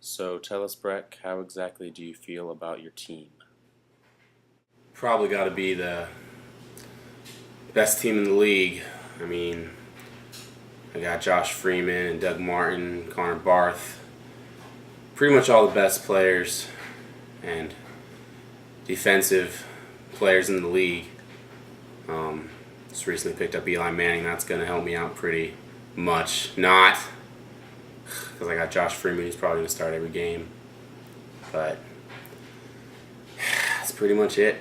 So tell us, Breck, how exactly do you feel about your team? Probably got to be the best team in the league. I mean, I got Josh Freeman and Doug Martin, Connor Barth. Pretty much all the best players and defensive players in the league. Just recently picked up Eli Manning. That's going to help me out pretty much. Not because I got Josh Freeman. He's probably going to start every game. But that's pretty much it.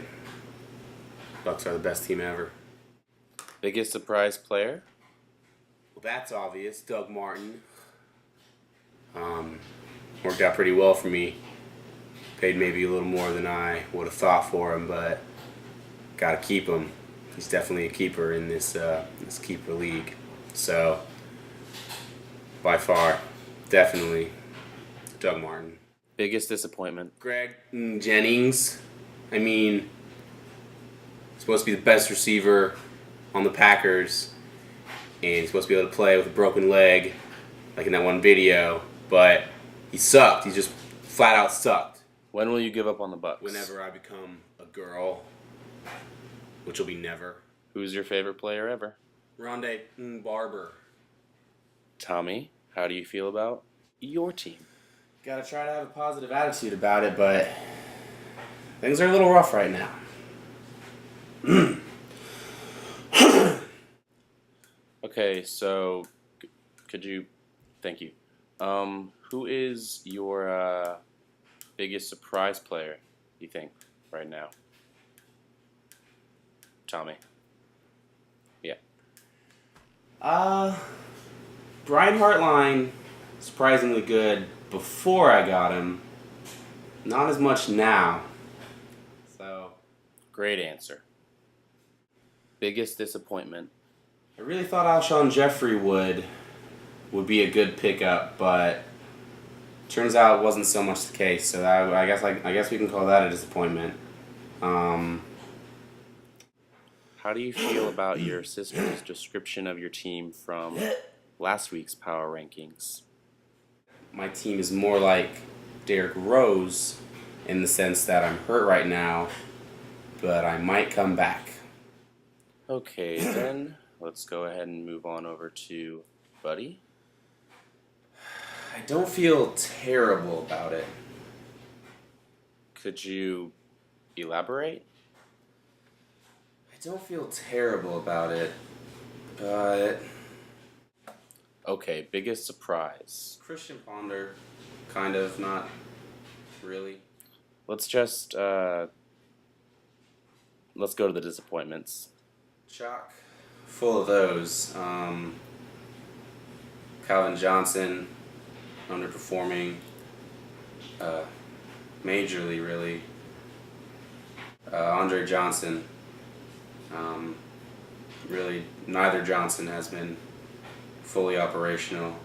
Bucks are the best team ever. Biggest surprise player? Well, that's obvious. Doug Martin. Worked out pretty well for me. Paid maybe a little more than I would have thought for him, but gotta keep him. He's definitely a keeper in this keeper league. So, by far, definitely Doug Martin. Biggest disappointment? Greg Jennings. I mean, supposed to be the best receiver on the Packers, and he's supposed to be able to play with a broken leg, like in that one video, but he sucked. He just flat out sucked. When will you give up on the Bucks? Whenever I become a girl, which will be never. Who's your favorite player ever? Rondé Barber. Tommy, how do you feel about your team? Gotta try to have a positive attitude about it, but things are a little rough right now. Okay, so could you? Thank you. Who is your biggest surprise player, you think, right now? Tommy. Yeah. Brian Hartline, surprisingly good before I got him. Not as much now. So, Great answer. Biggest disappointment? I really thought Alshon Jeffrey would be a good pickup, but turns out it wasn't so much the case. So I guess we can call that a disappointment. How do you feel about your sister's description of your team from last week's power rankings? My team is more like Derrick Rose in the sense that I'm hurt right now, but I might come back. Okay, then let's go ahead and move on over to Buddy. I don't feel terrible about it. Could you elaborate? I don't feel terrible about it, but Okay, biggest surprise. Christian Ponder, kind of, not really. Let's just let's go to the disappointments. Chock full of those. Calvin Johnson, underperforming, majorly, really. Andre Johnson, really, neither Johnson has been fully operational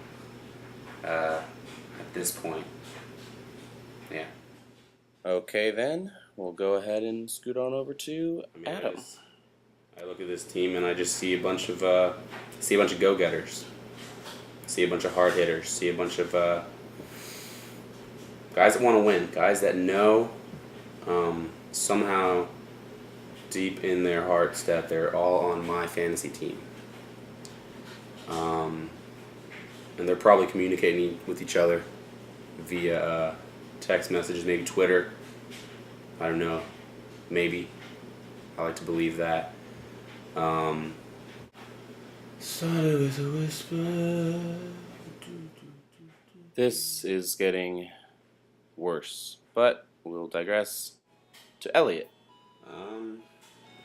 at this point. Yeah. Okay, then we'll go ahead and scoot on over to Adam. I look at this team and I just see a bunch of go-getters, see a bunch of hard hitters, see a bunch of guys that want to win, guys that know somehow deep in their hearts that they're all on my fantasy team. And they're probably communicating with each other via text messages, maybe Twitter. I don't know. Maybe. I like to believe that. Started with a whisper. This is getting worse, but we'll digress to Elliot. I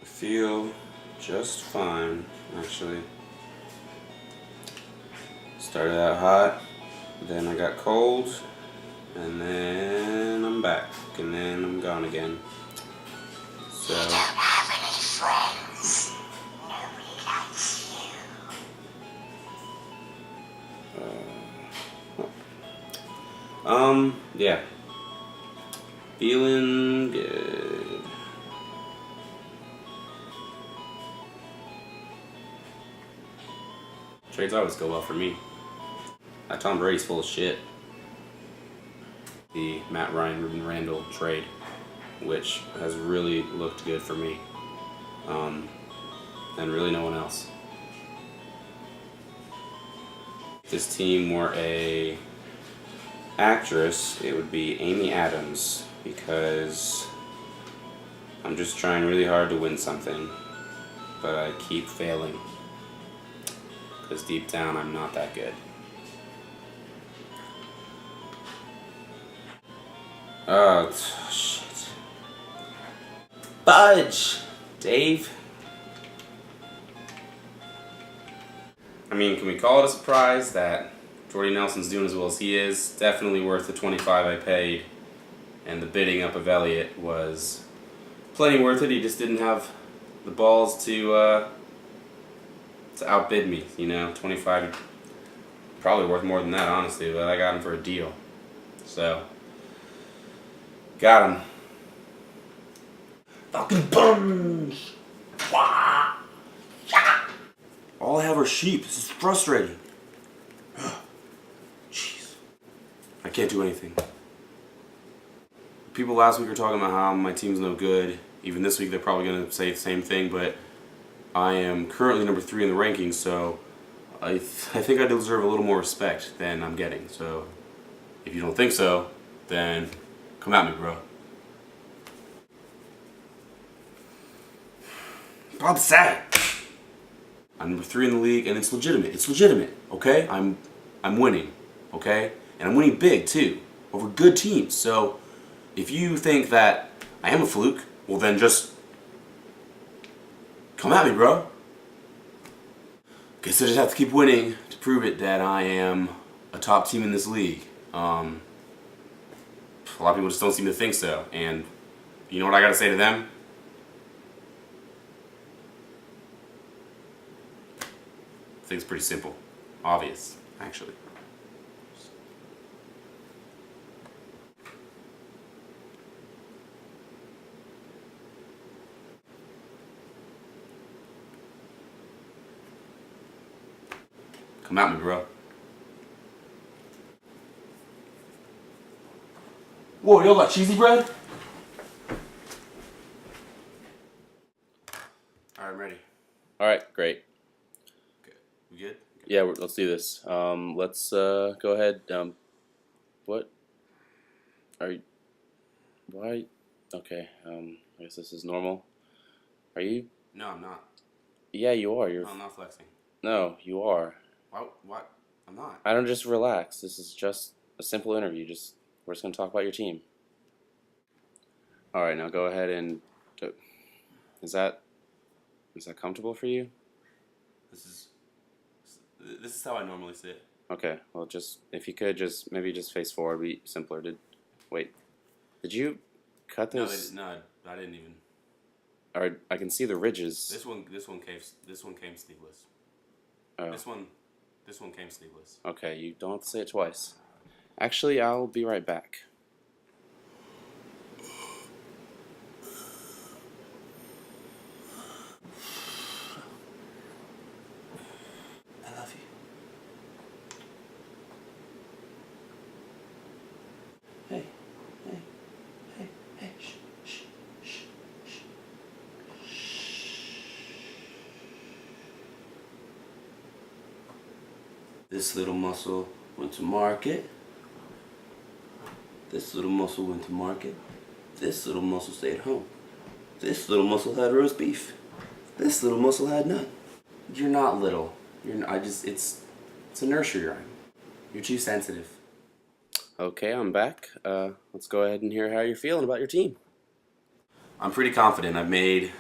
feel just fine, actually. Started out hot, then I got cold, and then I'm back, and then I'm gone again. So. You don't have any friends. Nobody likes you. Yeah. Feeling good. Trades always go well for me. That Tom Brady's full of shit. the Matt Ryan, Ruben Randall trade, which has really looked good for me, and really no one else. If this team were a actress, it would be Amy Adams, because I'm just trying really hard to win something, but I keep failing, because deep down I'm not that good. Oh, shit. Budge! Dave? I mean, can we call it a surprise that Jordy Nelson's doing as well as he is? Definitely worth the $25 I paid, and the bidding up of Elliott was plenty worth it. He just didn't have the balls to outbid me, you know. 25, probably worth more than that, honestly, but I got him for a deal. So, got him. Fucking bums! Wah! Yeah. All I have are sheep. This is frustrating. Jeez. I can't do anything. People last week were talking about how my team's no good. Even this week they're probably going to say the same thing, but I am currently number 3 in the rankings, so I think I deserve a little more respect than I'm getting. So if you don't think so, then come at me, bro. I'm sad. I'm number 3 in the league, and it's legitimate. It's legitimate, okay? I'm winning, okay? And I'm winning big too, over good teams. So if you think that I am a fluke, well then just come at me, bro. Guess I just have to keep winning to prove it that I am a top team in this league. A lot of people just don't seem to think so, and you know what I gotta say to them? I think it's pretty simple. Obvious, actually. Come at me, bro. Whoa, y'all got cheesy bread? Alright, I'm ready. All right, great. We good? Yeah, let's do this. Let's go ahead. What? Are you? Why? Okay. I guess this is normal. Are you? No, I'm not. Yeah, you are. You're. No, I'm not flexing. No, you are. What? I'm not. I don't just relax. This is just a simple interview. We're just gonna talk about your team. All right, now go ahead and. Is that comfortable for you? This is how I normally sit. Okay. Well, just if you could maybe just face forward. Be simpler. Did you cut those? No, I didn't even. Or I can see the ridges. This one came sleeveless. Oh. This one came sleeveless. Okay, you don't have to say it twice. Actually, I'll be right back. I love you. Hey, shh. This little muscle went to market. This little muscle went to market. This little muscle stayed home. This little muscle had roast beef. This little muscle had none. You're not little. It's a nursery rhyme. You're too sensitive. Okay, I'm back. Let's go ahead and hear how you're feeling about your team. I'm pretty confident. I've made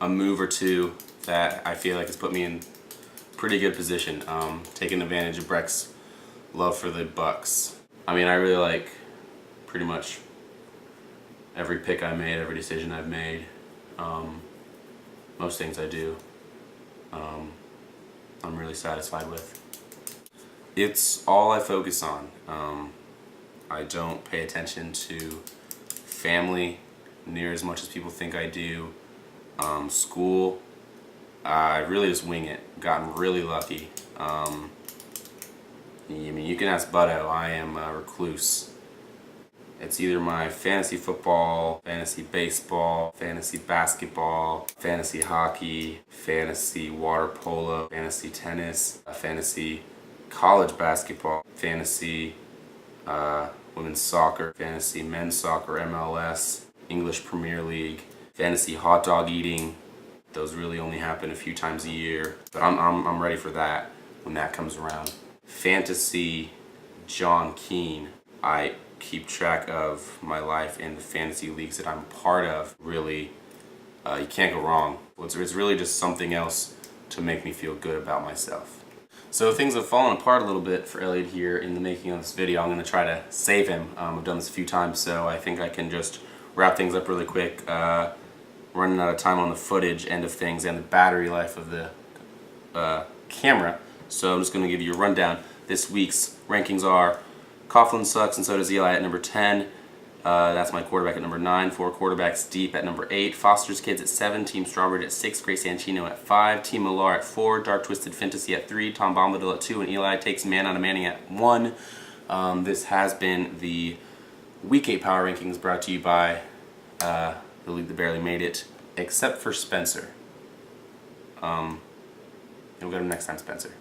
a move or two that I feel like has put me in pretty good position. Taking advantage of Breck's love for the Bucks. I mean, I really like pretty much every pick I made, every decision I've made. Most things I do, I'm really satisfied with. It's all I focus on. I don't pay attention to family near as much as people think I do. School, I really just wing it. Gotten really lucky. I mean, you can ask Butto. I am a recluse. It's either my fantasy football, fantasy baseball, fantasy basketball, fantasy hockey, fantasy water polo, fantasy tennis, fantasy college basketball, fantasy women's soccer, fantasy men's soccer, MLS, English Premier League, fantasy hot dog eating. Those really only happen a few times a year, but I'm ready for that when that comes around. Fantasy John Keane. I keep track of my life in the fantasy leagues that I'm part of. Really, you can't go wrong. It's really just something else to make me feel good about myself. So things have fallen apart a little bit for Elliot here in the making of this video. I'm going to try to save him. I've done this a few times, so I think I can just wrap things up really quick. Running out of time on the footage end of things and the battery life of the camera. So I'm just going to give you a rundown. This week's rankings are Coughlin sucks and so does Eli at number 10. That's my quarterback at number 9. 4 quarterbacks deep at number 8. Foster's Kids at 7. Team Strawberry at 6. Grace Sanchino at 5. Team Millar at 4. Dark Twisted Fantasy at 3. Tom Bombadil at 2. And Eli Takes Man Out of Manning at 1. This has been the Week 8 Power Rankings brought to you by the league that barely made it, except for Spencer. We'll get him next time, Spencer.